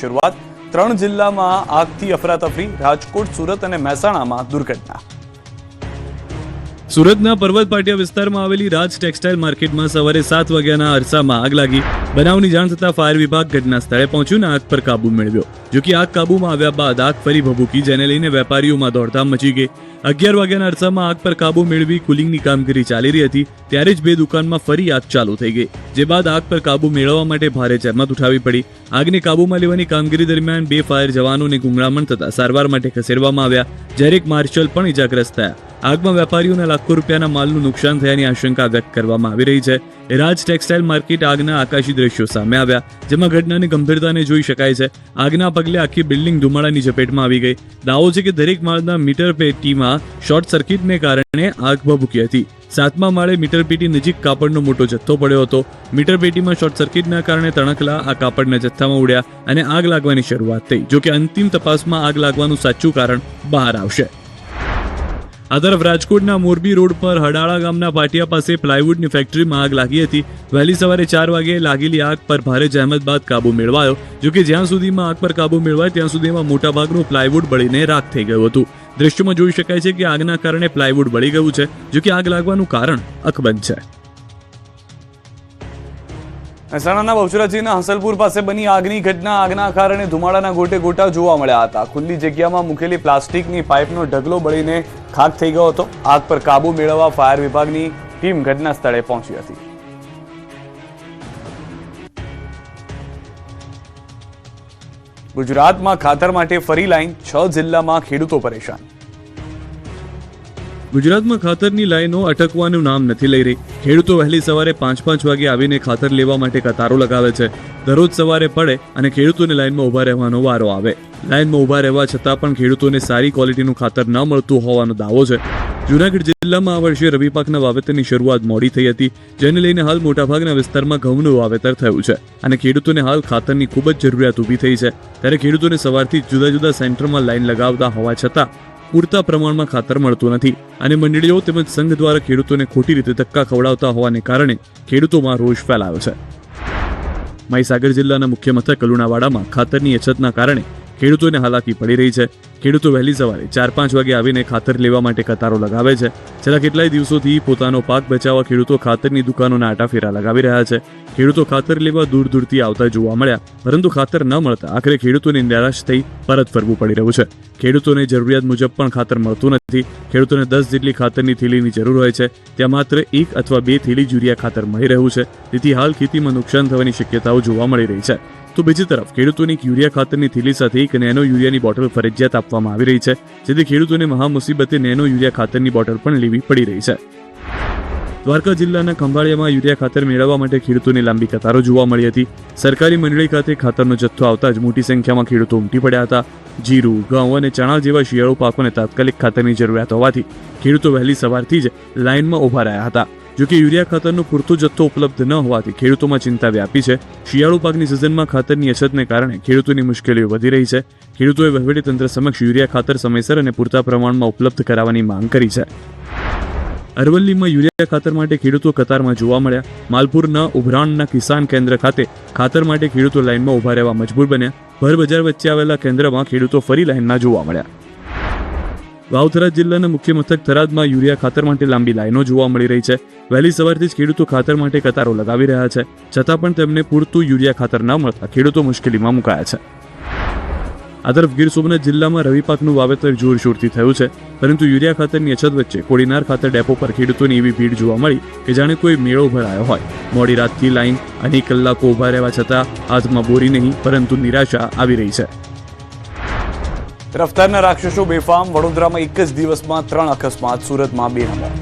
શરૂઆત 3 જિલ્લામાં આગથી અફરાતફરી, રાજકોટ, સુરત અને મહેસાણામાં દુર્ઘટના। સુરતના પર્વત પાટિયા વિસ્તારમાં આવેલી રાજ ટેક્સટાઇલ માર્કેટમાં સવારે 7 વાગ્યાના અરસામાં આગ લાગી। બનાવની જાણ થતાં ફાયર વિભાગ ઘટના સ્થળે પહોંચ્યું અને આગ પર કાબુ મેળવ્યો। જો કે આગ કાબુમાં આવ્યા બાદ આગ ફરી ભભૂકી, જેને લઈને વેપારીઓમાં દોડધામ મચી ગઈ। 11 વાગ્યાના અરસામાં આગ પર કાબુ મેળવી કુલિંગની કામગીરી ચાલી રહી હતી, ત્યારે જ 2 દુકાનમાં ફરી આગ ચાલુ થઈ ગઈ, જે બાદ આગ પર કાબુ મેળવવા માટે ભારે જહેમત ઉઠાવવી પડી। આગને કાબુમાં લેવાની કામગીરી દરમિયાન 2 ફાયર જવાનોને ગુંગળામણ થતા સારવાર માટે ખસેડવામાં આવ્યા, જ્યારે એક માર્શલ પણ ઇજાગ્રસ્ત થયા। આગમાં વેપારીઓને લાખો રૂપિયાના માલનું નુકસાન થયાની આશંકા વ્યક્ત કરવામાં આવી રહી છે। રાજ ટેક્સટાઇલ માર્કેટ આગના આકાશી દ્રશ્યો સામે આવ્યા, જેમાં ઘટનાની ગંભીરતાને જોઈ શકાય છે। આગના પગલે આખી બિલ્ડિંગ ધુમાડાની ઝપેટમાં આવી ગઈ। દાવો છે કે દરેક માળના મીટર પેટીમાં શોર્ટ સર્કિટને કારણે આગ ભભૂકી હતી। 7મા માળે મીટર પેટી નજીક કાપડનો મોટો જથ્થો પડ્યો હતો। મીટર પેટીમાં શોર્ટ સર્કિટના કારણે તણખલા આ કાપડના જથ્થામાં ઉડ્યા અને આગ લાગવાની શરૂઆત થઈ। જો કે અંતિમ તપાસમાં આગ લાગવાનું સાચું કારણ બહાર આવશે। આ તરફ રાજકોટના મોરબી રોડ પર હડાળા ગામના પાટિયા પાસે પ્લાયવુડની ફેક્ટરીમાં આગ લાગી હતી। વહેલી સવારે 4 વાગે લાગેલી આગ પર ભારે જહેમત બાદ કાબુ મેળવાયો। જો કે જ્યાં સુધીમાં આગ પર કાબુ મેળવાય ત્યાં સુધીમાં મોટાભાગનું પ્લાયવુડ બળીને રાખ થઈ ગયું હતું। દ્રશ્યોમાં જોઈ શકાય છે કે આગના કારણે પ્લાયવુડ બળી ગયું છે, જો કે આગ લાગવાનું કારણ અકબંધ છે। મહેસાણાના બહુચરાજીના હંસલપુર પાસે બની આગની ઘટના। આગના કારણે ધુમાડાના ગોટે ગોટા જોવા મળ્યા હતા। ખુલ્લી જગ્યામાં મૂકેલી પ્લાસ્ટિકની પાઇપનો ઢગલો બળીને ખાખ થઈ ગયો હતો। આગ પર કાબુ મેળવવા ફાયર વિભાગની ટીમ ઘટના સ્થળે પહોંચી હતી। ગુજરાતમાં ખાતર માટે ફરી લાઈન, 6 જિલ્લામાં ખેડૂતો પરેશાન। ગુજરાતમાં ખાતરની લાઈનો અટકવાનું નામ નથી લઈ રહી। ખેડૂતો વહેલી સવારે 5 વાગે આવીને ખાતર લેવા માટે કતારો લગાવે છે। દરરોજ સવારે પડે અને ખેડૂતોને લાઈનમાં ઊભા રહેવાનો વારો આવે। લાઈનમાં ઊભા રહેવા છતાં પણ ખેડૂતોને સારી ક્વોલિટીનું ખાતર ન મળતું હોવાનો દાવો છે। જૂનાગઢ જિલ્લામાં આ વર્ષે રવિ પાકના વાવેતરની શરૂઆત મોડી થઈ હતી, જેને લઈને હાલ મોટાભાગના વિસ્તારમાં ઘઉંનું વાવેતર થયું છે અને ખેડૂતોને હાલ ખાતરની ખૂબ જ જરૂરિયાત ઊભી થઈ છે। ત્યારે ખેડૂતોને સવારથી જુદા જુદા સેન્ટરમાં લાઈન લગાવતા હોવા છતાં પૂરતા પ્રમાણમાં ખાતર મળતું નથી અને મંડળીઓ તેમજ સંઘ દ્વારા ખેડૂતોને ખોટી રીતે ધક્કા ખવડાવતા હોવાને કારણે ખેડૂતોમાં રોષ ફેલાયો છે। મહીસાગર જિલ્લાના મુખ્ય મથક લુણાવાડામાં ખાતરની અછતના કારણે ખેડૂતોને હાલાકી પડી રહી છે। ખેડૂતો વહેલી સવારે 4-5 વાગે આવીને ખાતર લેવા માટે કતારો લગાવે છે। છેલ્લા કેટલાય દિવસોથી પોતાનો પાક બચાવવા ખેડૂતો ખાતરની દુકાનોના આટાફેરા લગાવી રહ્યા છે। ખેડૂતો ખાતર લેવા દૂર દૂરથી આવતા જોવા મળ્યા, પરંતુ ખાતર ન મળતા આખરે ખેડૂતોને નિરાશ થઈ પરત ફરવું પડી રહ્યું છે। ખેડૂતોને જરૂરિયાત મુજબ પણ ખાતર મળતું નથી। ખેડૂતોને 10 જેટલી ખાતરની થેલીની જરૂર હોય છે, ત્યાં માત્ર 1 અથવા 2 થેલી યુરિયા ખાતર મળી રહ્યું છે, તેથી હાલ ખેતીમાં નુકસાન થવાની શક્યતાઓ જોવા મળી રહી છે। તો બીજી તરફ ખેડૂતોની યુરિયા ખાતરની થેલી સાથે એક નેનો યુરિયાની બોટલ ફરજિયાત આપવામાં આવી રહી છે, જેથી ખેડૂતોને મહા મુસીબતે નેનો યુરિયા ખાતરની બોટલ પણ લેવી પડી રહી છે। દ્વારકા જિલ્લાના ખંભાળિયામાં યુરિયા ખાતર મેળવવા માટે ખેડૂતોની લાંબી કતારો જોવા મળી હતી। સરકારી મંડળી ખાતે ખાતરનો જથ્થો આવતા જ મોટી સંખ્યામાં ખેડૂતો ઉમટી પડ્યા હતા। જીરું, ઘઉં અને ચણા જેવા શિયાળુ પાકોને તાત્કાલિક ખાતરની જરૂરિયાત હોવાથી ખેડૂતો વહેલી સવારથી જ લાઇનમાં ઊભા રહ્યા હતા। જો કે યુરિયા ખાતરનો પૂરતો જથ્થો ઉપલબ્ધ ન હોવાથી ખેડૂતોમાં ચિંતા વ્યાપી છે। શિયાળુ પાકની સિઝનમાં ખાતરની અછતને કારણે ખેડૂતોની મુશ્કેલીઓ વધી રહી છે। ખેડૂતોએ વહીવટીતંત્ર સમક્ષ યુરિયા ખાતર સમયસર અને પૂરતા પ્રમાણમાં ઉપલબ્ધ કરાવવાની માંગ કરી છે। અરવલ્લીમાં યુરિયા ખાતર માટે ખેડૂતો કતારમાં જોવા મળ્યા। માલપુરના ઉભરાણના કિસાન કેન્દ્ર ખાતે ખાતર માટે ખેડૂતો લાઇનમાં ઊભા રહેવા મજબૂર બન્યા। ભર બજાર વચ્ચે આવેલા કેન્દ્રમાં ખેડૂતો ફરી લાઇનમાં જોવા મળ્યા। વાવથરા જિલ્લાના મુખ્ય મથક થરાદમાં યુરિયા ખાતર માટે લાંબી લાઈનો જોવા મળી રહી છે। વહેલી સવારથી જ ખેડૂતો ખાતર માટે કતારો લગાવી રહ્યા છે, છતાં પણ તેમને પૂરતું યુરિયા ખાતર ન મળતા ખેડૂતો મુશ્કેલીમાં મુકાયા છે। આ તરફ ગીર સોમનાથ જિલ્લામાં રવિ પાકનું વાવેતર જોરશોરથી થયું છે, પરંતુ યુરિયા ખાતરની અછત વચ્ચે કોડીનાર ખાતર ડેપો પર ખેડૂતોની એવી ભીડ જોવા મળી કે જાણે કોઈ મેળો ભરાયો હોય। મોડી રાતથી લાઈન અનેક કલાકો ઊભા રહેવા છતાં હાથમાં બોરી નહીં, પરંતુ નિરાશા આવી રહી છે। રફતારના રાક્ષસો બેફામ। વડોદરામાં એક જ દિવસમાં 3 અકસ્માત, સુરતમાં 2 મોત।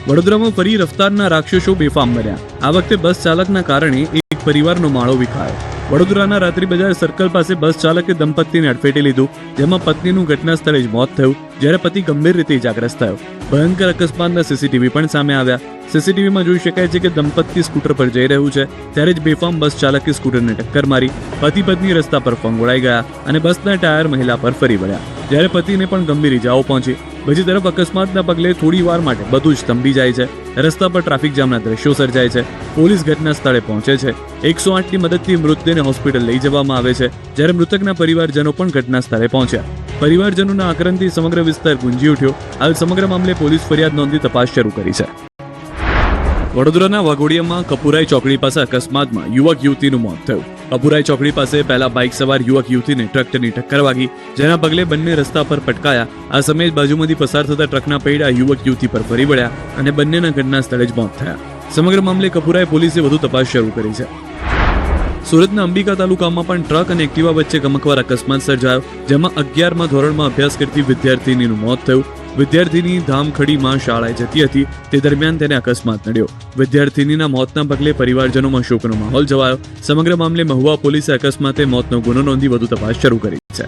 વડોદરામાં ફરી રફતારના રાક્ષસો બેફામ બન્યા। આ વખતે બસ ચાલકના કારણે એક પરિવારનો માળો વિખાયો। વડોદરાના રાત્રિ બજાર સર્કલ પાસે બસ ચાલકે દંપતીને અડફેટે લીધું, જેમાં પત્નીનું ઘટના સ્થળે જ મોત થયું, જ્યારે પતિ ગંભીર રીતે ઇજાગ્રસ્ત થયો। ભયંકર અકસ્માતના સીસીટીવી પણ સામે આવ્યા। સીસીટીવીમાં જોઈ શકાય છે કે દંપતી સ્કૂટર પર જઈ રહ્યું છે, ત્યારે જ બેફામ બસ ચાલકે સ્કૂટરને ટક્કર મારી। પતિ પત્ની રસ્તા પર ફંગોળાઈ ગયા અને બસના ટાયર મહિલા પર ફરી વળ્યા, જ્યારે પતિને પણ ગંભીર ઇજાઓ પહોંચી। બીજી તરફ અકસ્માતના પગલે થોડી વાર માટે બધું જ સ્તંભી જાય છે. રસ્તા પર ટ્રાફિક જામના દ્રશ્યો સર્જાય છે. પોલીસ ઘટના સ્થળે પહોંચે છે. 108ની મદદથી મૃતદેહને હોસ્પિટલ લઈ જવામાં આવે છે, જ્યારે મૃતકના પરિવારજનો પણ ઘટના સ્થળે પહોંચ્યા. પરિવારજનોના આક્રંદથી સમગ્ર વિસ્તાર ગુંજી ઉઠ્યો. હાલ સમગ્ર મામલે પોલીસ ફરિયાદ નોંધી તપાસ શરૂ કરી છે. વડોદરાના વાઘોડિયામાં કપુરાઈ ચોકડી પાસે અકસ્માતમાં યુવક યુવતીનું મોત થયું. કપુરાઈ ચોકડી પાસે પહેલા બાઇક સવાર યુવક યુવતીને ટ્રકની ટક્કર વાગી, જેના પગલે બંને રસ્તા પર પટકાયા. આ સમયે બાજુમાંથી પસાર થતા ટ્રકના પૈડા યુવક યુવતી પર ફરી વળ્યા અને બંનેના ઘટના સ્થળે જ મોત થયા. સમગ્ર મામલે કપુરાઈ પોલીસે વધુ તપાસ શરૂ કરી છે. સુરતના અંબિકા તાલુકામાં પણ ટ્રક અને એક્ટિવા વચ્ચે ગમખ્વાર અકસ્માત સર્જાયો, જેમાં 11મા ધોરણમાં અભ્યાસ કરતી વિદ્યાર્થીનીનું મોત થયું. વિદ્યાર્થીની ધામખડીમાં શાળાએ જતી હતી, તે દરમિયાન તેને અકસ્માત નડ્યો. વિદ્યાર્થીનીના મોતના પગલે પરિવારજનોમાં શોકનો માહોલ છવાયો. સમગ્ર મામલે મહુવા પોલીસે અકસ્માતે મોતનો ગુનો નોંધી વધુ તપાસ શરૂ કરી છે.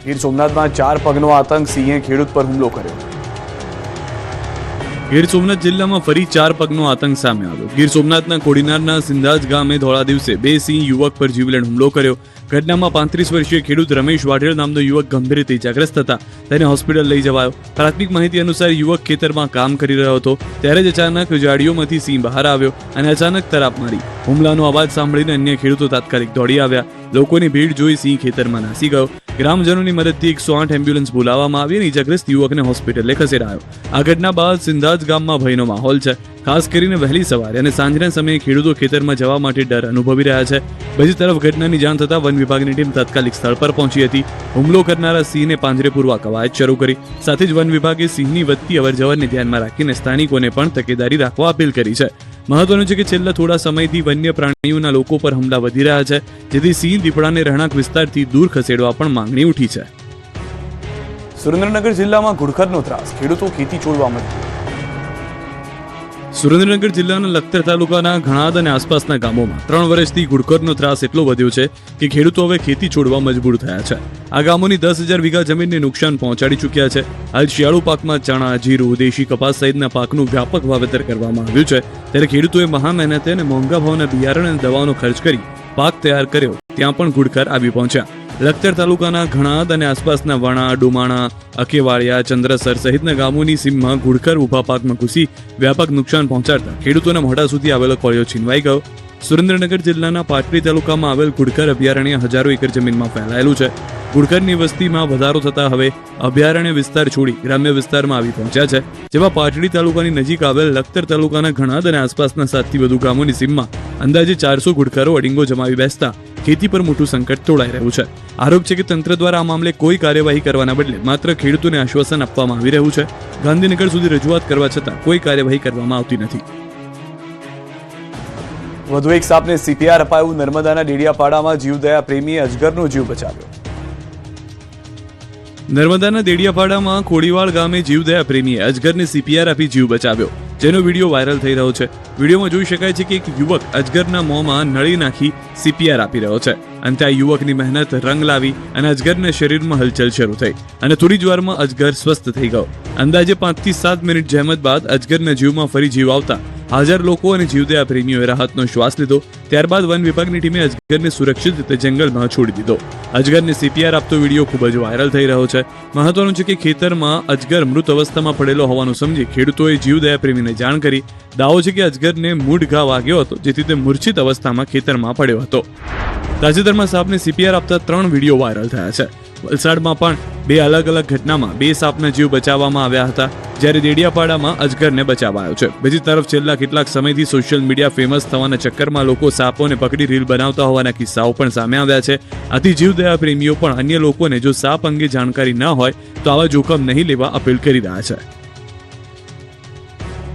ગીર સોમનાથમાં 4 પગનો આતંક, સિંહે ખેડૂત પર હુમલો કર્યો. ગીર સોમનાથ જિલ્લામાં ફરી 4 પગનો આતંક સામે આવ્યો. ગીર સોમનાથના કોડીનારના સિંધાજ ગામે ધોળા દિવસે 2 સિંહ યુવક પર જીવલેણ હુમલો કર્યો. ઘટનામાં 35 વર્ષીય ખેડૂત રમેશ વાઢેર નામનો યુવક ગંભીર રીતે ઇજાગ્રસ્ત હતા. તેને હોસ્પિટલ લઈ જવાયો. પ્રાથમિક માહિતી અનુસાર યુવક ખેતરમાં કામ કરી રહ્યો હતો, ત્યારે જ અચાનક જાળીઓમાંથી સિંહ બહાર આવ્યો અને અચાનક તરાપ મારી. હુમલાનો અવાજ સાંભળીને અન્ય ખેડૂતો તાત્કાલિક દોડી આવ્યા. લોકોની ભીડ જોઈ સિંહ ખેતરમાં નાસી ગયો. ગ્રામજનોની મદદથી 108 એમ્બ્યુલન્સ બોલાવવામાં આવી અને ઇજાગ્રસ્ત યુવકને હોસ્પિટલે ખસેડાયો. આ ઘટના બાદ સિંધાજ ગામમાં ભયનો માહોલ છે. ખાસ કરીને વહેલી સવારે અને સાંજના સમયે ખેડૂતો ખેતરમાં જવા માટે ડર અનુભવી રહ્યા છે. બીજી તરફ ઘટનાની જાણ થતાં વન વિભાગની ટીમ તાત્કાલિક સ્થળ પર પહોંચી હતી. હુમલો કરનારા સિંહને પાંજરે પૂરવા કવાયત શરૂ કરી. સાથે જ વન વિભાગે સિંહની વધતી અવરજવરને ધ્યાનમાં રાખીને સ્થાનિકોને પણ તકેદારી રાખવા અપીલ કરી છે. મહત્વનું છે કે છેલ્લા થોડા સમયથી વન્ય પ્રાણીઓના લોકો પર હુમલા વધી રહ્યા છે, જેથી સિંહ દીપડાને રહેણાંક વિસ્તારથી દૂર ખસેડવા પણ માંગણી ઉઠી છે. સુરેન્દ્રનગર જિલ્લામાં ઘુડખરનો ત્રાસ, ખેડૂતો ખેતી છોડવા મજબૂર. સુરેન્દ્રનગર જિલ્લાના લખતર તાલુકાના ઘણાદ અને આસપાસના ગામોમાં 3 વર્ષથી ઘુડખરનો ત્રાસ એટલો વધ્યો છે કે ખેડૂતો હવે ખેતી છોડવા મજબૂર થયા છે. આ ગામોની 10,000 વીઘા જમીનને નુકસાન પહોંચાડી ચૂક્યા છે. હાલ શિયાળુ પાકમાં ચણા, જીરું, દેશી કપાસ સહિતના પાકનું વ્યાપક વાવેતર કરવામાં આવ્યું છે, ત્યારે ખેડૂતોએ મહા મહેનતે અને મોંઘા ભાવના બિયારણ અને દવાનો ખર્ચ કરી પાક તૈયાર કર્યો, ત્યાં પણ ઘુડખર આવી પહોંચ્યા. લખતર તાલુકાના ઘણાદ અને આસપાસના વણા, ડુમાણા, અકેવાળિયા, ચંદ્રસર સહિતના ગામોની સીમમાં ઘુડખર ઊભા પાકમાં ઘૂસી વ્યાપક નુકસાન પહોંચાડતા ખેડૂતોના મોઢા સુધી આવેલો કોળિયો છીનવાઈ ગયો. સુરેન્દ્રનગર જિલ્લાના પાટડી તાલુકામાં આવેલ ઘુડખર અભયારણ્ય હજારો એકર જમીનમાં ફેલાયેલું છે. ઘુડખરની વસ્તીમાં વધારો થતા હવે અભયારણ્ય વિસ્તાર છોડી ગ્રામ્ય વિસ્તારમાં આવી પહોંચ્યા છે, જેમાં પાટડી તાલુકાની નજીક આવેલ લખતર તાલુકાના ઘણાદ અને આસપાસના 7થી વધુ ગામોની સીમમાં અંદાજે 400 ઘુડખરો અડીંગો જમાવી બેસતા ખેતી પર મોટું સંકટ તોળાઈ રહ્યું છે. આરોપ છે કે તંત્ર દ્વારા આ મામલે કોઈ કાર્યવાહી કરવાના બદલે માત્ર ખેડૂતોને આશ્વાસન આપવામાં આવી રહ્યું છે. ગાંધીનગર સુધી રજૂઆત કરવા છતાં કોઈ કાર્યવાહી કરવામાં આવતી નથી. વધુ એક સાપને CPR અપાયું. નર્મદાના ડેડિયાપાડામાં જીવદયા પ્રેમીએ અજગરનો જીવ બચાવ્યો. નર્મદાના દેડિયાપાડામાં ખોડીવાળ ગામે જીવદયા પ્રેમીએ અજગરને CPR આપી જીવ બચાવ્યો, જેનો વિડીયો વાયરલ થઈ રહ્યો છે. વિડીયોમાં જોઈ શકાય છે કે એક યુવક અજગરના મોંમાં નળી નાખી CPR આપી રહ્યો છે. અંતે આ યુવકની મહેનત રંગ લાવી અને અજગરના શરીરમાં હલચલ શરૂ થઈ અને થોડી જ વારમાં અજગર સ્વસ્થ થઈ ગયો. અંદાજે 5 થી 7 મિનિટ જહેમત બાદ અજગરના જીવમાં ફરી જીવ આવતા હાજર લોકો અને જીવદયા પ્રેમીઓએ રાહતનો શ્વાસ લીધો. ત્યારબાદ વન વિભાગની ટીમે અજગરને સુરક્ષિત રીતે જંગલમાં છોડી દીધો. અજગરને CPR આપતો વિડીયો ખૂબ જ વાયરલ થઈ રહ્યો છે. મહત્વનું છે કે ખેતરમાં અજગર મૃત અવસ્થામાં પડેલો હોવાનું સમજી ખેડૂતોએ જીવદયા પ્રેમીને જાણ કરી. દાવો છે કે અજગરને મૂઢ ઘા વાગ્યો હતો, જેથી તે મૂર્છિત અવસ્થામાં ખેતરમાં પડ્યો હતો. તાજેતરમાં સાપને CPR આપતા 3 વિડીયો વાયરલ થયા છે. વલસાડમાં પણ 2 અલગ અલગ ઘટનામાં 2 સાપના જીવ બચાવવામાં આવ્યા હતા, જ્યારે દેડિયાપાડામાં અજગરને બચાવાયો છે. બીજી તરફ છેલ્લા કેટલાક સમયથી સોશિયલ મીડિયા ફેમસ થવાના ચક્કરમાં લોકો સાપોને પકડી રીલ બનાવતા હોવાના કિસ્સાઓ પણ સામે આવ્યા છે. આથી જીવદયા પ્રેમીઓ પણ અન્ય લોકોને જો સાપ અંગે જાણકારી ન હોય તો આવા જોખમ નહીં લેવા અપીલ કરી રહ્યા છે.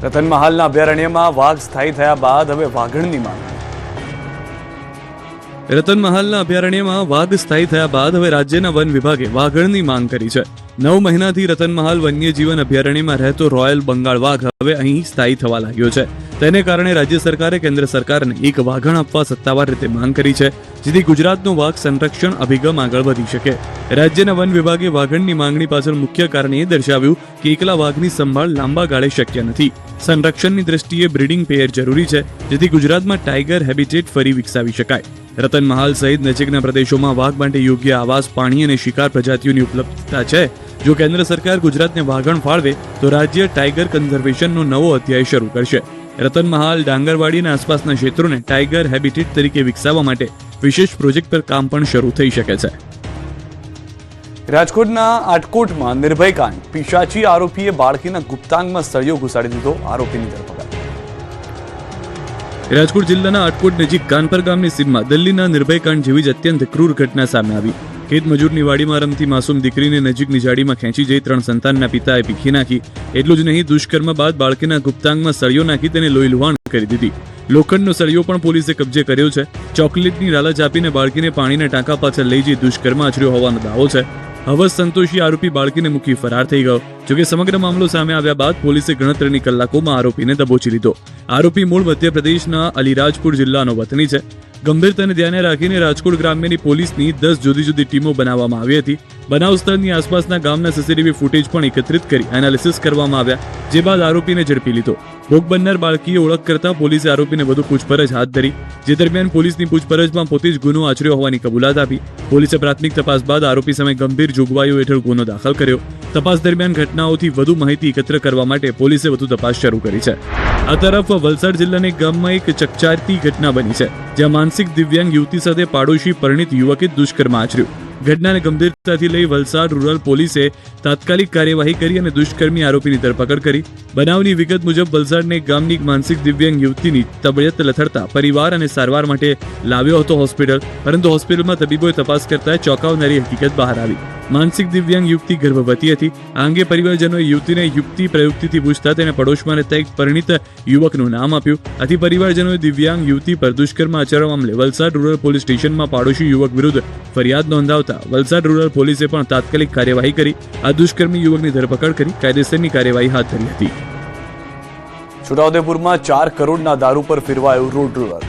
રતનમહાલના અભયારણ્યમાં વાઘ સ્થાયી થયા બાદ હવે વાઘણની માંગ. રતનમહાલના અભયારણ્યમાં વાઘ સ્થાયી થયા બાદ હવે રાજ્યના વન વિભાગે વાઘણની માંગ કરી છે. 9 મહિનાથી રતનમહાલ વન્યજીવન અભયારણ્યમાં રહેતો રોયલ બંગાળ વાઘ હવે અહીં સ્થાયી થવા લાગ્યો છે. તેને કારણે રાજ્ય સરકારે કેન્દ્ર સરકારને એક વાઘણ આપવા સત્તાવાર રીતે માંગ કરી છે, જેથી ગુજરાતનો વાઘ સંરક્ષણ અભિગમ આગળ વધી શકે. રાજ્યના વન વિભાગે વાઘણની માંગણી પાછળ મુખ્ય કારણ એ દર્શાવ્યું કે એકલા વાઘની સંભાળ લાંબા ગાળે શક્ય નથી. સંરક્ષણની દ્રષ્ટિએ બ્રીડિંગ પેયર જરૂરી છે, જેથી ગુજરાતમાં ટાઈગર હેબિટેટ ફરી વિકસાવી શકાય. રતનમહાલ સહિત નજીકના પ્રદેશોમાં વાઘ માટે યોગ્ય આવાસ, પાણી અને શિકાર પ્રજાતિઓની ઉપલબ્ધતા છે, જો કેન્દ્ર સરકાર ગુજરાતને વાગણ ફાળવે તો રાજ્ય ટાઈગર કન્ઝર્વેશનનો નવો અધ્યાય શરૂ કરશે. રતનમહાલ, ડાંગરવાડી અને આસપાસના ક્ષેત્રોને ટાઈગર હેબિટેટ તરીકે વિકસાવવા માટે વિશેષ પ્રોજેક્ટ પર કામ પણ શરૂ થઈ શકે છે. રાજકોટના આટકોટમાં નિર્ભય કાંડ, પિશાચી આરોપીએ બાળકીના ગુપ્તાંગમાં સળિયો ઘુસાડી દીધો, આરોપીની ધરપકડ. રાજકોટ જિલ્લાના આટકોટ નજીક કાનપર ગામની સીમમાં દિલ્હીના નિર્ભય કાંડ જેવી જ અત્યંત ક્રૂર ઘટના સામે આવી. ખેત મજૂરની વાડીમાં રમતી માસૂમ દીકરીને નજીકની ઝાડીમાં ખેંચી જઈ 3 સંતાનના પિતાએ પીખી નાખી. એટલું જ નહીં, દુષ્કર્મ બાદ બાળકીના ગુપ્તાંગમાં સળિયો નાખી તેને લોહી લુહાણ કરી દીધી. લોખંડનો સળિયો પણ પોલીસે કબજે કર્યો છે. ચોકલેટની લાલચ આપીને બાળકીને પાણીના ટાંકા પાછળ લઈ જઈ દુષ્કર્મ આચર્યો હોવાનો દાવો છે. હવસ સંતોષી આરોપી બાળકીને મૂકી ફરાર થઈ ગયો. જોકે સમગ્ર મામલો સામે આવ્યા બાદ પોલીસે ગણતરીની કલાકોમાં આરોપીને દબોચી લીધો. આરોપી મૂળ મધ્યપ્રદેશના અલીરાજપુર જિલ્લાનો વતની છે. ગંભીરતાને ધ્યાને રાખીને રાજકોટ ગ્રામ્યની પોલીસની 10 જુદી જુદી ટીમો બનાવવામાં આવી હતી. બનાવ સ્થળની આસપાસના ગામના સીસીટીવી ફૂટેજ પણ એકત્રિત કરી એનાલિસિસ કરવામાં આવ્યા, જે બાદ આરોપીને ઝડપી લીધો. ભોગ બનનાર બાળકીએ ઓળખ કરતા પોલીસે આરોપીને વધુ પૂછપરછ હાથ ધરી, જે દરમિયાન પોલીસની પૂછપરછમાં પોતે જ ગુનો આચર્યો હોવાની કબૂલાત આપી. પોલીસે પ્રાથમિક તપાસ બાદ આરોપી સામે ગંભીર જોગવાઈઓ હેઠળ ગુનો દાખલ કર્યો. તપાસ દરમિયાન ઘટનાઓથી વધુ માહિતી એકત્ર કરવા માટે પોલીસે વધુ તપાસ શરૂ કરી છે. આ તરફ વલસાડ જિલ્લાના એક ગામમાં એક ચકચારતી ઘટના બની છે, જ્યાં માનસિક દિવ્યાંગ યુવતી સાથે પાડોશી પરિણીત યુવકે દુષ્કર્મ આચર્યું. ઘટનાને ગંભીરતાથી લઈ વલસાડ રૂરલ પોલીસે તાત્કાલિક કાર્યવાહી કરી અને દુષ્કર્મી આરોપીની ધરપકડ કરી. બનાવની વિગત મુજબ વલસાડના એક ગામની માનસિક દિવ્યાંગ યુવતીની તબિયત લથડતા પરિવાર અને સારવાર માટે લાવ્યો હતો હોસ્પિટલ, પરંતુ હોસ્પિટલમાં તબીબોએ તપાસ કરતા ચોંકાવનારી હકીકત બહાર આવી. માનસિક દિવ્યાંગ યુવતી ગર્ભવતી હતી. આ અંગે પરિવારજનોએ યુવતીને યુક્તિ પ્રયુક્તિથી પૂછતા તેને પડોશમાં રહેતા એક પરિણીત યુવકનું નામ આપ્યું. આથી પરિવારજનોએ દિવ્યાંગ યુવતી પર દુષ્કર્મ આચરવા મામલે વલસાડ રૂરલ પોલીસ સ્ટેશનમાં પાડોશી યુવક વિરુદ્ધ ફરિયાદ નોંધાવતા વલસાડ રૂરલ પોલીસે પણ તાત્કાલિક કાર્યવાહી કરી આ દુષ્કર્મી યુવકની ધરપકડ કરી કાયદેસરની કાર્યવાહી હાથ ધરી હતી. છોટાઉદેપુરમાં 4 કરોડના દારૂ પર ફેરવાયું રોડ રોલર.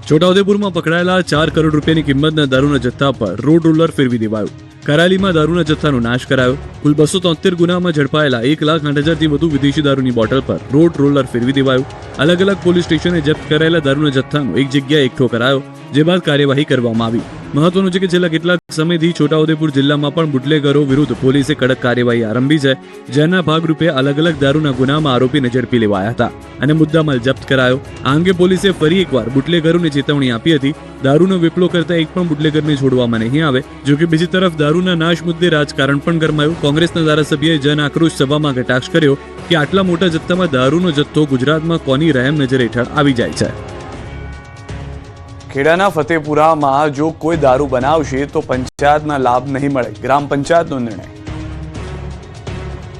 છોટાઉદેપુરમાં પકડાયેલા 4 કરોડ રૂપિયાની કિંમતના દારૂના જથ્થા પર રોડ રોલર ફેરવી દેવાયું. કરાલીમાં દારૂના જથ્થાનો નાશ કરાયો. કુલ 273 ગુનામાં ઝડપાયેલા 1,08,000થી વધુ વિદેશી દારૂની બોટલ પર રોડ રોલર ફેરવી દેવાયું. અલગ અલગ પોલીસ સ્ટેશને જપ્ત કરાયેલા દારૂના જથ્થાનો એક જગ્યાએ એકઠો કરાયો, જે બાદ કાર્યવાહી કરવામાં આવી. મહત્વનું છે કે છેલ્લા કેટલાક સમયથી છોટાઉદેપુર જિલ્લામાં પણ બુટલેગરો વિરુદ્ધ પોલીસે કડક કાર્યવાહી આરંભી છે, જેના ભાગરૂપે અલગ અલગ દારૂના ગુનામાં આરોપીને ઝડપી લેવાયા હતા અને મુદ્દામાલ જપ્ત કરાયો. આ અંગે પોલીસે ફરી એકવાર બુટલેગરોને ચેતવણી આપી હતી. દારૂનો વેપલો કરતા એક પણ બુટલેગરને છોડવામાં નહીં આવે. જોકે બીજી તરફ દારૂના નાશ મુદ્દે રાજકારણ પણ ગરમાયું. કોંગ્રેસના ધારાસભ્યએ જન આક્રોશ સભામાં કટાક્ષ કર્યો કે આટલા મોટા જથ્થામાં દારૂનો જથ્થો ગુજરાતમાં કોની રહેમ નજર હેઠળ આવી જાય છે. ખેડાના ફતેપુરામાં જો કોઈ દારૂ બનાવશે તો પંચાયતના લાભ નહીં મળે, ગ્રામ પંચાયતનો નિર્ણય.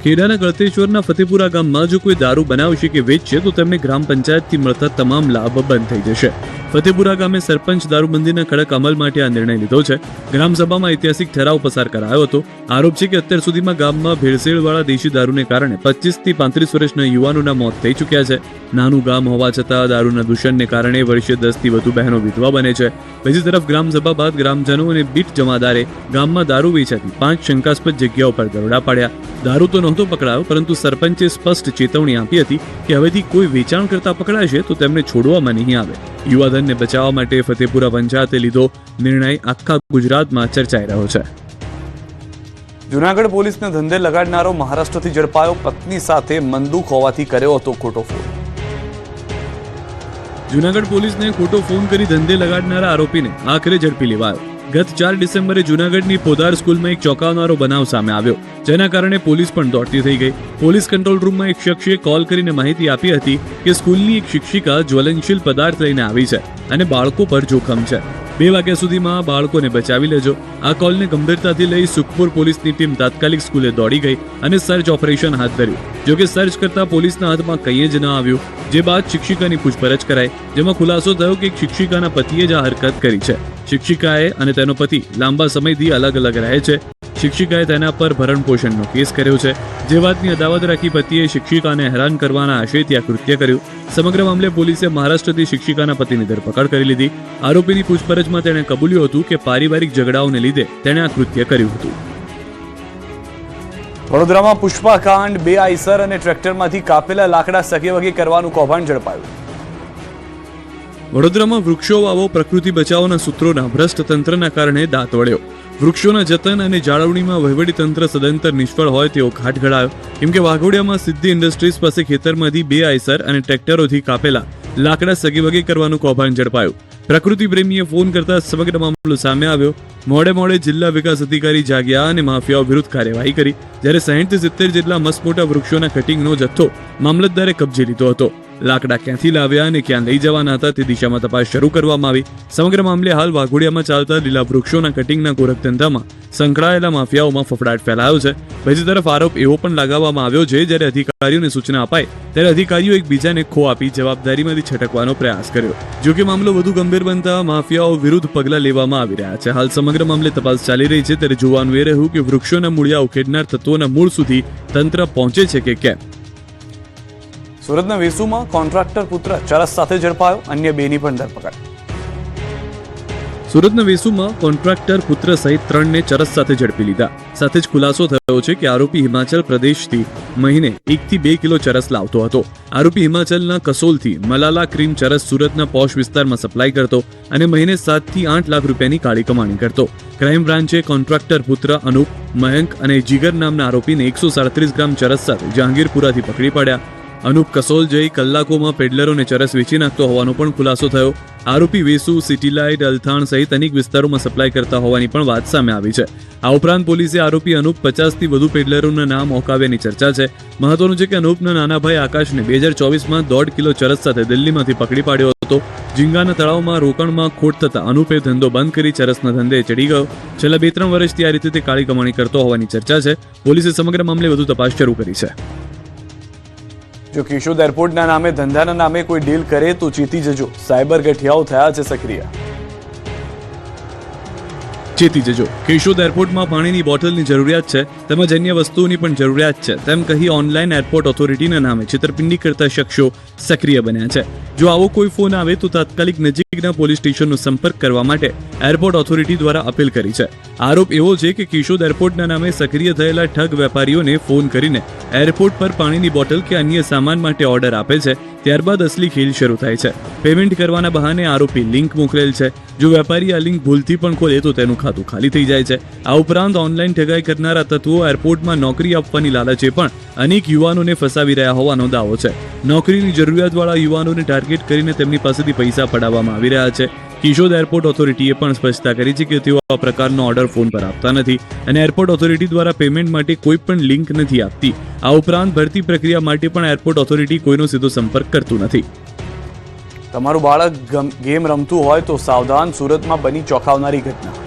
ખેડાના ગળતેશ્વરના ફતેપુરા ગામમાં જો કોઈ દારૂ બનાવશે કે વેચશે તો તેમને ગ્રામ પંચાયતથી મળતા તમામ લાભ બંધ થઈ જશે. ફતેપુરા ગામે સરપંચ દારૂબંધીના કડક અમલ માટે આ નિર્ણય લીધો છે. ગ્રામસભામાં ઐતિહાસિક ઠરાવ પસાર કરાયો હતો. આરોપ છે કે અત્યાર સુધીમાં ગામમાં ભેળસેળવાળા દેશી દારૂને કારણે 25 થી 35 વર્ષના યુવાનોના મોત થઈ ચૂક્યા છે. નાનું ગામ હોવા છતાં દારૂના દૂષણને કારણે વર્ષે 10 થી વધુ બહેનો વિધવા બને છે. બીજી તરફ ગ્રામસભા બાદ ગ્રામજનો અને બીટ જમાદારે ગામમાં દારૂ વેચાતી 5 શંકાસ્પદ જગ્યાઓ પર દરોડા પાડ્યા. દારૂ તો નહોતો પકડાયો, પરંતુ સરપંચે સ્પષ્ટ ચેતવણી આપી હતી કે હવેથી કોઈ વેચાણ કરતા પકડાશે તો તેમને છોડવામાં નહીં આવે. યુવાધનને બચાવવા માટે ફતેપુરા પંચાયતે લીધો નિર્ણય આખા ગુજરાતમાં ચર્ચાઈ રહ્યો છે. જૂનાગઢ પોલીસને ધંધે લગાડનારો મહારાષ્ટ્રથી ઝડપાયો. પત્ની સાથે મનદુખ હોવાથી કર્યો હતો ખોટો ફોન. જૂનાગઢ પોલીસને ખોટો ફોન કરી ધંધે લગાડનારા આરોપીને આખરે ઝડપી લેવાયો. ગત 4 ડિસેમ્બરે જૂનાગઢની પોદાર સ્કૂલમાં એક ચોંકાવનારો બનાવ સામે આવ્યો, જેના કારણે પોલીસ પણ દોડતી થઈ ગઈ. પોલીસ કંટ્રોલ રૂમમાં એક શખ્સે કોલ કરીને માહિતી આપી હતી કે સ્કૂલની એક શિક્ષિકા જ્વલનશીલ પદાર્થ લઈને આવી છે અને બાળકો પર જોખમ છે. 2 વાગ્યા સુધીમાં બાળકોને બચાવી લેજો. આ કોલને ગંભીરતાથી લઈ સુખપુર પોલીસની ટીમ તાત્કાલિક સ્કૂલે દોડી ગઈ અને સર્ચ ઓપરેશન હાથ ધર્યું. જોકે સર્ચ કરતા પોલીસના હાથમાં કંઈ જ ન આવ્યું, જે બાદ શિક્ષિકાની પૂછપરછ કરાઈ, જેમાં ખુલાસો થયો કે એક શિક્ષિકાના પતિએ જ આ હરકત કરી છે. શિક્ષિકાએ અને તેનો પતિ લાંબા સમયથી અલગ અલગ રહે છે. શિક્ષિકાએ તેના પર ભરણપોષણનો કેસ કર્યો છે, જે વાતની અદાવત રાખી પતિએ શિક્ષિકાને હેરાન કરવાના આશયથી આ કૃત્ય કર્યું. સમગ્ર મામલે પોલીસે મહારાષ્ટ્રથી શિક્ષિકાના પતિની ધરપકડ કરી લીધી. આરોપીની પૂછપરછમાં તેણે કબૂલ્યું હતું કે પારિવારિક ઝઘડાઓને લીધે તેણે આ કૃત્ય કર્યું હતું. વડોદરામાં પુષ્પાકાંડ, 2 આઈસર અને ટ્રેક્ટરમાંથી કાપેલા લાકડા સગેવગે કરવાનું કૌભાંડ ઝડપાયું. વડોદરામાં વૃક્ષો વાવો પ્રકૃતિ બચાવોના સૂત્રોના ભ્રષ્ટ તંત્રના કારણે દાંત વળ્યો. વૃક્ષોના જતન અને જાળવણીમાં વહીવટીતંત્ર સદંતર નિષ્ફળ હોય તેવો ઘાટ ઘડાયો. કેમ કે વાઘોડિયામાં સિદ્ધિ ઇન્ડસ્ટ્રીઝ પાસે ખેતરમાંથી 2 આઈસર અને ટ્રેક્ટરોથી કાપેલા લાકડા સગીવગી કરવાનું કૌભાંડ ઝડપાયું. પ્રકૃતિ પ્રેમીએ ફોન કરતા સમગ્ર મામલો સામે આવ્યો. મોડે જિલ્લા વિકાસ અધિકારી જાગ્યા અને માફિયાઓ વિરુદ્ધ કાર્યવાહી કરી. જ્યારે 60-70 જેટલા મસ્તમોટા વૃક્ષોના કટિંગનો જથ્થો મામલતદારે કબજે લીધો હતો. લાકડા ક્યાંથી લાવ્યા અને ક્યાં લઈ જવાના હતા તે દિશામાં તપાસ શરૂ કરવામાં આવી. સમગ્ર મામલે હાલ વાઘોડિયામાં ચાલતા લીલા વૃક્ષોના કટિંગના ગોરખધંધામાં સંકળાયેલા માફિયાઓમાં ફફડાટ ફેલાયો છે. બીજી તરફ આરોપ એવો પણ લગાવવામાં આવ્યો છે જ્યારે અધિકારીઓને સૂચના અપાય ત્યારે અધિકારીઓ એકબીજાને ખો આપી જવાબદારીમાંથી છટકવાનો પ્રયાસ કર્યો. જો કે મામલો વધુ ગંભીર બનતા માફિયાઓ વિરુદ્ધ પગલાં લેવામાં આવી રહ્યા છે. હાલ સમગ્ર મામલે તપાસ ચાલી રહી છે ત્યારે જોવાનું એ રહ્યું કે વૃક્ષોના મૂળિયા ઉખેડનાર તત્વોના મૂળ સુધી તંત્ર પહોંચે છે કે કેમ. સુરતના વેસુમાં કોન્ટ્રાક્ટર પુત્ર ચરસ સાથે ઝડપાયો, અન્ય 2ની પણ ધરપકડ. સુરતના વેસુમાં કોન્ટ્રાક્ટર પુત્ર સહિત 3 ને ચરસ સાથે ઝડપી લીધા. સાથે જ ખુલાસો થયો છે કે આરોપી હિમાચલ પ્રદેશથી મહિને 1 થી 2 કિલો ચરસ લાવતો હતો. આરોપી હિમાચલના કસોલથી મલાલા ક્રીમ ચરસ સુરતના પોશ વિસ્તારમાં સપ્લાય કરતો અને મહિને 7 થી 8 લાખ રૂપિયાની કાળી કમાણી કરતો. ક્રાઇમ બ્રાન્ચે કોન્ટ્રાક્ટર પુત્ર અનુપ, મયંક અને જીગર નામના આરોપીને 137 ગ્રામ ચરસ સાથે જહાંગીરપુરાથી પકડી પાડ્યા. અનુપ કસોલ જઈ કલાકોમાં પેડલરોને ચરસ વેચી નાખતો હોવાનો પણ ખુલાસો થયો. આરોપી વેસુ, સિટીલાઇટ, અલથાણ સહિત અનેક વિસ્તારોમાં સપ્લાય કરતા હોવાની પણ વાત સામે આવી છે. આ ઉપરાંત પોલીસે આરોપી અનુપ 50 થી વધુ પેડલરોના નામ ઓકાવ્યાની ચર્ચા છે. મહત્વનું છે કે અનુપના નાના ભાઈ આકાશને 2024માં 1.5 કિલો ચરસ સાથે દિલ્હીમાંથી પકડી પાડ્યો હતો. ઝીંગાના તળાવમાં રોકાણમાં ખોટ થતા અનુપે ધંધો બંધ કરી ચરસના ધંધે ચડી ગયો. છેલ્લા 2-3 વર્ષથી આ રીતે તે કાળી કમાણી કરતો હોવાની ચર્ચા છે. પોલીસે સમગ્ર મામલે વધુ તપાસ શરૂ કરી છે. જો કેશોદ એરપોર્ટના નામે ધંધાના નામે કોઈ ડીલ કરે તો ચેતી જજો, સાયબર ગઠિયાઓ થયા છે સક્રિય. ચેતી જજો, કેશોદ એરપોર્ટમાં પાણીની બોટલની જરૂરિયાત છે, તેમજ અન્ય વસ્તુઓની પણ જરૂરિયાત છે તેમ કહી ઓનલાઈન એરપોર્ટ ઓથોરિટીના નામે છેતરપિંડી કરતા શખ્સો સક્રિય બન્યા છે. જો આવો કોઈ ફોન આવે તો તાત્કાલિક નજીકના પોલીસ સ્ટેશનનો સંપર્ક કરવા માટે એરપોર્ટ ઓથોરિટી દ્વારા અપીલ કરી છે. આરોપ એવો છે કે કેશોદ એરપોર્ટના નામે સક્રિય થયેલા ઠગ વેપારીઓને ફોન કરીને એરપોર્ટ પર પાણીની બોટલ કે અન્ય સામાન માટે ઓર્ડર આપે છે. ત્યારબાદ અસલી ખેલ શરૂ થાય છે. પેમેન્ટ કરવાના બહાને આરોપી લિંક મોકલેલ છે. જો વેપારી આ લિંક ભૂલથી પણ ખોલે તો તેનું ખાતું ખાલી થઈ જાય છે. આ ઉપરાંત ઓનલાઈન ઠગાઈ કરનારા તત્વો એરપોર્ટમાં નોકરી આપવાની લાલચે પણ અનેક યુવાનોને ફસાવી રહ્યા હોવાનો દાવો છે. નોકરીની જરૂરિયાતવાળા યુવાનોને ટાર્ગેટ કરીને તેમની પાસેથી પૈસા પડાવવામાં આવી રહ્યા છે. કેશોદ એરપોર્ટ ઓથોરિટીએ પણ સ્પષ્ટતા કરી છે કે તેઓ આ પ્રકારનો ઓર્ડર ફોન પર આપતા નથી અને એરપોર્ટ ઓથોરિટી દ્વારા પેમેન્ટ માટે કોઈ પણ લિંક નથી આપતી. આ ઉપરાંત ભરતી પ્રક્રિયા માટે પણ એરપોર્ટ ઓથોરિટી કોઈનો સીધો સંપર્ક કરતું નથી. તમારું બાળક ગેમ રમતું હોય તો સાવધાન, સુરતમાં બની ચોંકાવનારી ઘટના.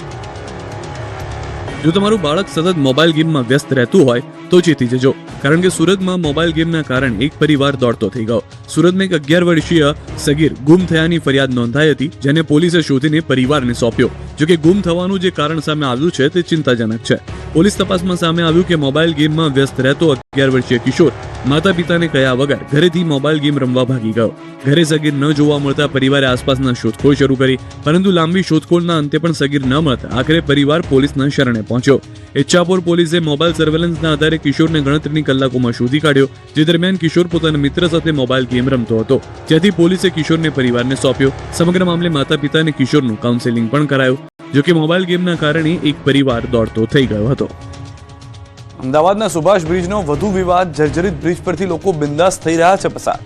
જો તમારું બાળક સતત મોબાઈલ ગેમમાં વ્યસ્ત રહેતું હોય તો ચેતી જજો, કારણ કે સુરતમાં મોબાઈલ ગેમના કારણે એક પરિવાર દોડતો થઈ ગયો. સુરતમાં એક 11 વર્ષીય સગીર ગુમ થયાની ફરિયાદ નોંધાઈ હતી, જેને પોલીસે શોધીને પરિવારને સોંપ્યો. જોકે ગુમ થવાનું જે કારણ સામે આવ્યું છે તે ચિંતાજનક છે. પોલીસ તપાસમાં સામે આવ્યું કે મોબાઈલ ગેમમાં વ્યસ્ત રહેતો 11 વર્ષીય કિશોર માતા પિતાને કહ્યા વગર ઘરેથી મોબાઈલ ગેમ રમવા ભાગી ગયો. ઘરે સગીર ન જોવા મળતા પરિવારે આસપાસના શોધખોળ શરૂ કરી, પરંતુ લાંબી શોધખોળના અંતે પણ સગીર ન મળતા આખરે પરિવાર પોલીસના શરણે પહોંચ્યો. ઇચ્છાપુર પોલીસે મોબાઈલ સર્વેલન્સના આધારે કિશોરને ગણતરીની કલાકોમાં શોધી કાઢ્યો. જે દરમિયાન કિશોર પોતાના મિત્ર સાથે મોબાઈલ ગેમ રમતો હતો, જ્યાંથી પોલીસે કિશોરને પરિવારને સોંપ્યો. સમગ્ર મામલે માતા પિતા અને કિશોરનું કાઉન્સેલિંગ પણ કરાયું. જોકે મોબાઈલ ગેમના કારણે એક પરિવાર દોડતો થઈ ગયો હતો. અમદાવાદના સુભાષ બ્રિજનો વધુ વિવાદ, જર્જરિત બ્રિજ પરથી લોકો બિંદાસ થઈ રહ્યા છે પસાર.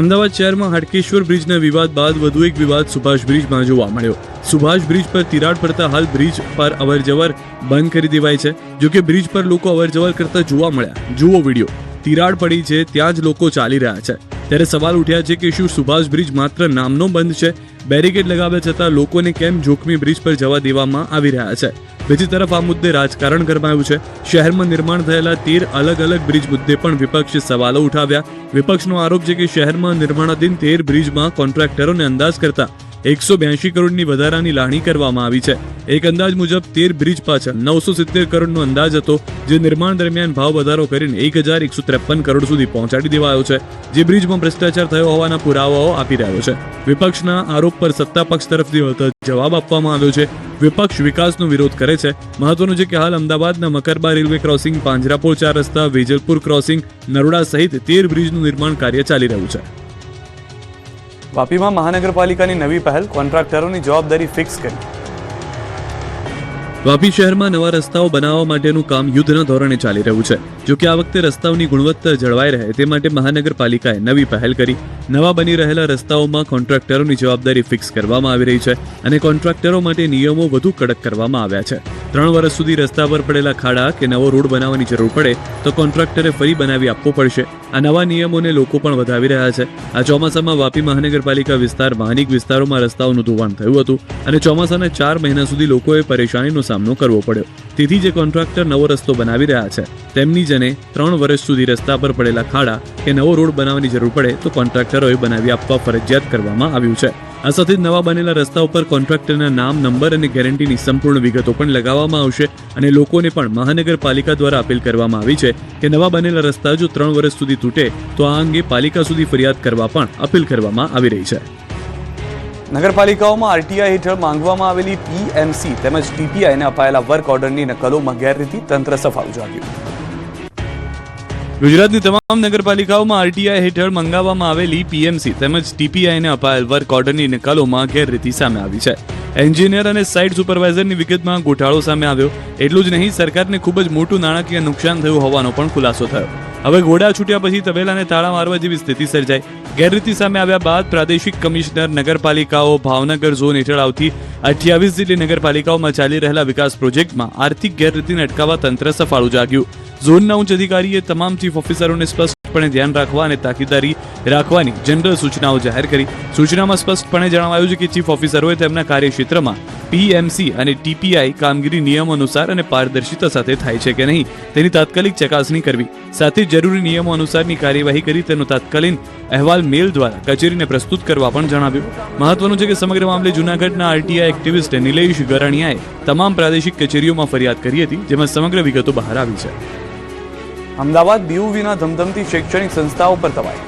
અમદાવાદ શહેરમાં હાટકેશ્વર બ્રિજના વિવાદ બાદ વધુ એક વિવાદ સુભાષ બ્રિજમાં જોવા મળ્યો. સુભાષ બ્રિજ પર તિરાડ પડતા હાલ બ્રિજ પર અવરજવર બંધ કરી દેવાય છે. જોકે બ્રિજ પર લોકો અવરજવર કરતા જોવા મળ્યા. જુઓ વિડીયો. તિરાડ પડી છે ત્યાં જ લોકો ચાલી રહ્યા છે. ત્યારે સવાલ ઉઠ્યા છે કે શું સુભાષ બ્રિજ માત્ર નામનો બંધ છે? બેરિકેડ લગાવ્યા છતાં લોકોને કેમ જોખમી બ્રિજ પર જવા દેવામાં આવી રહ્યા છે? બીજી તરફ આ મુદ્દે રાજકારણ ગરમાયું છે. શહેરમાં નિર્માણ થયેલા 13 અલગ અલગ બ્રિજ મુદ્દે પણ વિપક્ષે સવાલો ઉઠાવ્યા. વિપક્ષનો આરોપ છે કે શહેરમાં નિર્માણાધીન 13 બ્રિજમાં કોન્ટ્રાક્ટરોને અંદાજ કરતા 182 કરોડની વધારાની લાગણી કરવામાં આવી છે. એક અંદાજ મુજબ 13 બ્રિજ પાછળ 970 કરોડનો અંદાજ હતો, જે નિર્માણ દરમિયાન ભાવ વધારો કરીને 1153 કરોડ સુધી પહોંચાડી દેવાયો છે, જે બ્રિજમાં ભ્રષ્ટાચાર થયો હોવાના પુરાવાઓ આપી રહ્યો છે. વિપક્ષના આરોપ પર સત્તા પક્ષ તરફથી જવાબ આપવામાં આવ્યો છે. વિપક્ષ વિકાસનો વિરોધ કરે છે. મહત્વનું છે કે હાલ અમદાવાદના મકરબા રેલવે ક્રોસિંગ, પાંજરાપોળ 4 રસ્તા, વેજલપુર ક્રોસિંગ, નરોડા સહિત 13 બ્રિજનું નિર્માણ કાર્ય ચાલી રહ્યું છે. વાપીમાં મહાનગરપાલિકાની નવી પહેલ, કોન્ટ્રાક્ટરોની જવાબદારી ફિક્સ કરી. વાપી શહેરમાં નવા રસ્તાઓ બનાવવા માટેનું કામ યુદ્ધના ધોરણે ચાલી રહ્યું છે. જો કે આ વખતે રસ્તાઓની ગુણવત્તા જળવાઈ રહે તે માટે મહાનગરપાલિકાએ નવી પહેલ કરી. નવા બની રહેલા રસ્તાઓમાં કોન્ટ્રાક્ટરોની જવાબદારી ફિક્સ કરવામાં આવી રહી છે અને કોન્ટ્રાક્ટરો માટે નિયમો વધુ કડક કરવામાં આવ્યા છે. 3 વર્ષ સુધી રસ્તા પર પડેલા ખાડા કે નવો રોડ બનાવવાની જરૂર પડે તો કોન્ટ્રાક્ટરે ફરી બનાવી આપવો પડશે. આ નવા નિયમોને લોકો પણ વધાવી રહ્યા છે. આ ચોમાસામાં વાપી મહાનગરપાલિકા વિસ્તારમાં અનેક વિસ્તારોમાં રસ્તાઓનું ધોવાણ થયું હતું અને ચોમાસાના 4 મહિના સુધી લોકોએ પરેશાનીનો સામનો કરવો પડ્યો. તેથી જે કોન્ટ્રાક્ટર નવો રસ્તો બનાવી રહ્યા છે તેમની જેને 3 વર્ષ સુધી રસ્તા પર પડેલા ખાડા કે નવો રોડ બનાવવાની જરૂર પડે તો કોન્ટ્રાક્ટરોએ બનાવી આપવા ફરજિયાત કરવામાં આવ્યું છે. આ સાથે જ નવા બનેલા રસ્તા ઉપર કોન્ટ્રાક્ટરના નામ, નંબર અને ગેરંટીની સંપૂર્ણ વિગતો પણ લગાવવામાં આવશે અને લોકોને પણ મહાનગરપાલિકા દ્વારા અપીલ કરવામાં આવી છે કે નવા બનેલા રસ્તા જો 3 વર્ષ સુધી તૂટે તો આ અંગે પાલિકા સુધી ફરિયાદ કરવા પણ અપીલ કરવામાં આવી રહી છે. નગરપાલિકાઓમાં આરટીઆઈ હેઠળ માંગવામાં આવેલી પીએમસી તેમજ ટીપીઆઈને અપાયેલા વર્ક ઓર્ડરની નકલોમાં ગેરરીતિ, તંત્ર સફાળું જાગ્યું. ગુજરાતની તમામ નગરપાલિકાઓમાં આરટીઆઈ હેઠળ મંગાવવામાં આવેલી પીએમસી તેમજ ટીપીઆઈને અપાયેલ વર્ક ઓર્ડરની નકલોમાં ગેરરીતિ સામે આવી છે. એન્જિનિયર અને સાઇટ સુપરવાઇઝરની વિગતમાં ગોટાળો સામે આવ્યો. એટલું જ નહીં, સરકારને ખૂબ જ મોટું નાણાકીય નુકસાન થયું હોવાનો પણ ખુલાસો થયો. હવે ઘોડા છૂટ્યા પછી તબેલાને તાળા મારવા જેવી સ્થિતિ સર્જાઈ. ગેરરીતિ સામે આવ્યા બાદ પ્રાદેશિક કમિશનર નગરપાલિકાઓ ભાવનગર ઝોન હેઠળ આવતી 28 જેટલી નગરપાલિકાઓમાં ચાલી રહેલા વિકાસ પ્રોજેક્ટમાં આર્થિક ગેરરીતિને અટકાવવા તંત્ર સફાળું જાગ્યું. ઝોનના ઉચ્ચ અધિકારીએ તમામ ચીફ ઓફિસરોને સ્પષ્ટપણે ધ્યાન રાખવા અને તાકીદારી રાખવાની જનરલ સૂચનાઓ જાહેર કરી. સૂચનામાં સ્પષ્ટપણે જણાવાયું છે કે ચીફ ઓફિસરોએ તેમના કાર્યક્ષેત્રમાં પીએમસી અને ટીપીઆઈ કામગીરી નિયમો અનુસાર અને પારદર્શિતા સાથે થાય છે કે નહીં તેની તાત્કાલિક ચકાસણી કરવી. સાથે જ જરૂરી નિયમો અનુસારની કાર્યવાહી કરી તેનો તાત્કાલિક અહેવાલ મેલ દ્વારા કચેરીને પ્રસ્તુત કરવા પણ જણાવ્યું. મહત્વનું છે કે સમગ્ર મામલે જૂનાગઢના આરટીઆઈ એક્ટિવિસ્ટ નિલેશ ગરાણીયાએ તમામ પ્રાદેશિક કચેરીઓમાં ફરિયાદ કરી હતી, જેમાં સમગ્ર વિગતો બહાર આવી છે. અમદાવાદ બીયુ વિના ધમધમતી શૈક્ષણિક સંસ્થાઓ પર તવાઈ.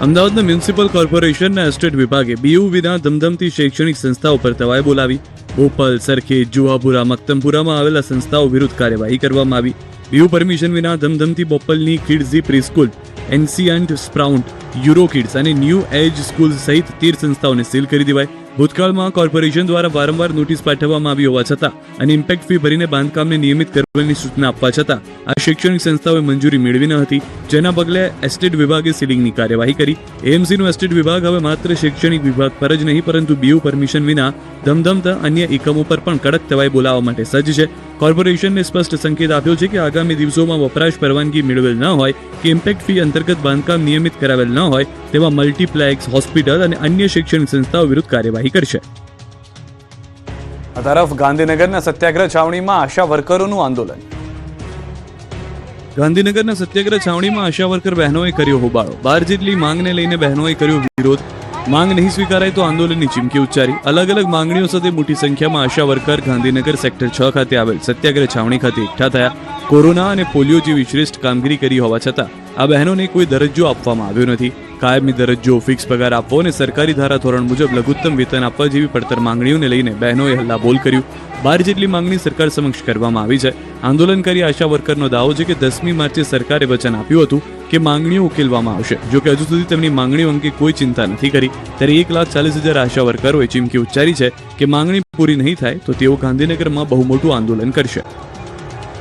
અમદાવાદના મ્યુનિસિપલ કોર્પોરેશનના એસ્ટેટ વિભાગે બીયુ વિના ધમધમતી શૈક્ષણિક સંસ્થાઓ પર તવાઈ બોલાવી. બોપલ, સરખેજ, જુહાપુરા, મક્તમપુરામાં આવેલા સંસ્થાઓ વિરુદ્ધ કાર્યવાહી કરવામાં આવી. બીયુ પરમિશન વિના ધમધમતી બોપલની કિડ્ઝી પ્રીસ્કૂલ, એન્સિયન્ટ સ્પ્રાઉન્ટ, યુરો કિડ્સ અને ન્યૂ એજ સ્કૂલ સહિત 13 સંસ્થાઓને સીલ કરી દેવાઈ. ભૂતકાળમાં કોર્પોરેશન દ્વારા વારંવાર નોટિસ પાઠવવામાં આવી હોવા છતાં અને ઇમ્પેક્ટ ફી ભરીને બાંધકામને નિયમિત કરવાની સૂચના આપવા છતાં આ શૈક્ષણિક સંસ્થાઓએ મંજૂરી મેળવી ન હતી, જેના પગલે એસ્ટેટ વિભાગે સીલિંગની કાર્યવાહી કરી. એએમસીનો એસ્ટેટ વિભાગ હવે માત્ર શૈક્ષણિક વિભાગ પર જ નહીં પરંતુ બીયુ પરમિશન વિના ધમધમતા અન્ય એકમો પર પણ કડક તવાઈ બોલાવવા માટે સજ્જ છે. કોર્પોરેશનને સ્પષ્ટ સંકેત આપ્યો છે કે આગામી દિવસોમાં વપરાશ પરવાનગી મેળવેલ ન હોય કે ઇમ્પેક્ટ ફી અંતર્ગત બાંધકામ નિયમિત કરાવેલ ન હોય તેવા મલ્ટીપ્લેક્સ, હોસ્પિટલ અને અન્ય શૈક્ષણિક સંસ્થાઓ વિરુદ્ધ કાર્યવાહી કરશે. આ તરફ ગાંધીનગરના સત્યાગ્રહ છાવણીમાં આશા વર્કરોનું આંદોલન. ગાંધીનગરના સત્યાગ્રહ છાવણીમાં આશા વર્કર બહેનોએ કર્યો હોબાળો. 12 જેટલી માંગને લઈને બહેનોએ કર્યો વિરોધ. માંગ નહીં સ્વીકારાય તો આંદોલનની ચીમકી ઉચ્ચારી. અલગ અલગ માંગણીઓ સાથે મોટી સંખ્યામાં આશા વર્કર ગાંધીનગર સેક્ટર 6 ખાતે આવેલ સત્યાગ્રહ છાવણી ખાતે એકઠા થયા. કોરોના અને પોલિયો જેવી શ્રેષ્ઠ કામગીરી કરી હોવા છતાં આ બહેનોને કોઈ દરજ્જો આપવામાં આવ્યો નથી. કાયમી દરજ્જો, ફિક્સ પગાર આપવો અને સરકારી ધારાધોરણ મુજબ લઘુત્તમ વેતન આપવા જેવી પડતર માંગણીઓને લઈને બહેનોએ હલ્લાબોલ કર્યું. 12 જેટલી માંગણી સરકાર સમક્ષ કરવામાં આવી છે. આંદોલનકારી આશા વર્કરનો દાવો છે કે 10મી માર્ચે સરકારે વચન આપ્યું હતું કે માંગણીઓ ઉકેલવામાં આવશે. જો કે હજુ સુધી તેમની માંગણીઓ અંગે કોઈ ચિંતા નથી કરી. ત્યારે 1,40,000 આશા વર્કરોએ ચીમકી ઉચ્ચારી છે કે માંગણી પૂરી નહીં થાય તો તેઓ ગાંધીનગરમાં બહુ મોટું આંદોલન કરશે.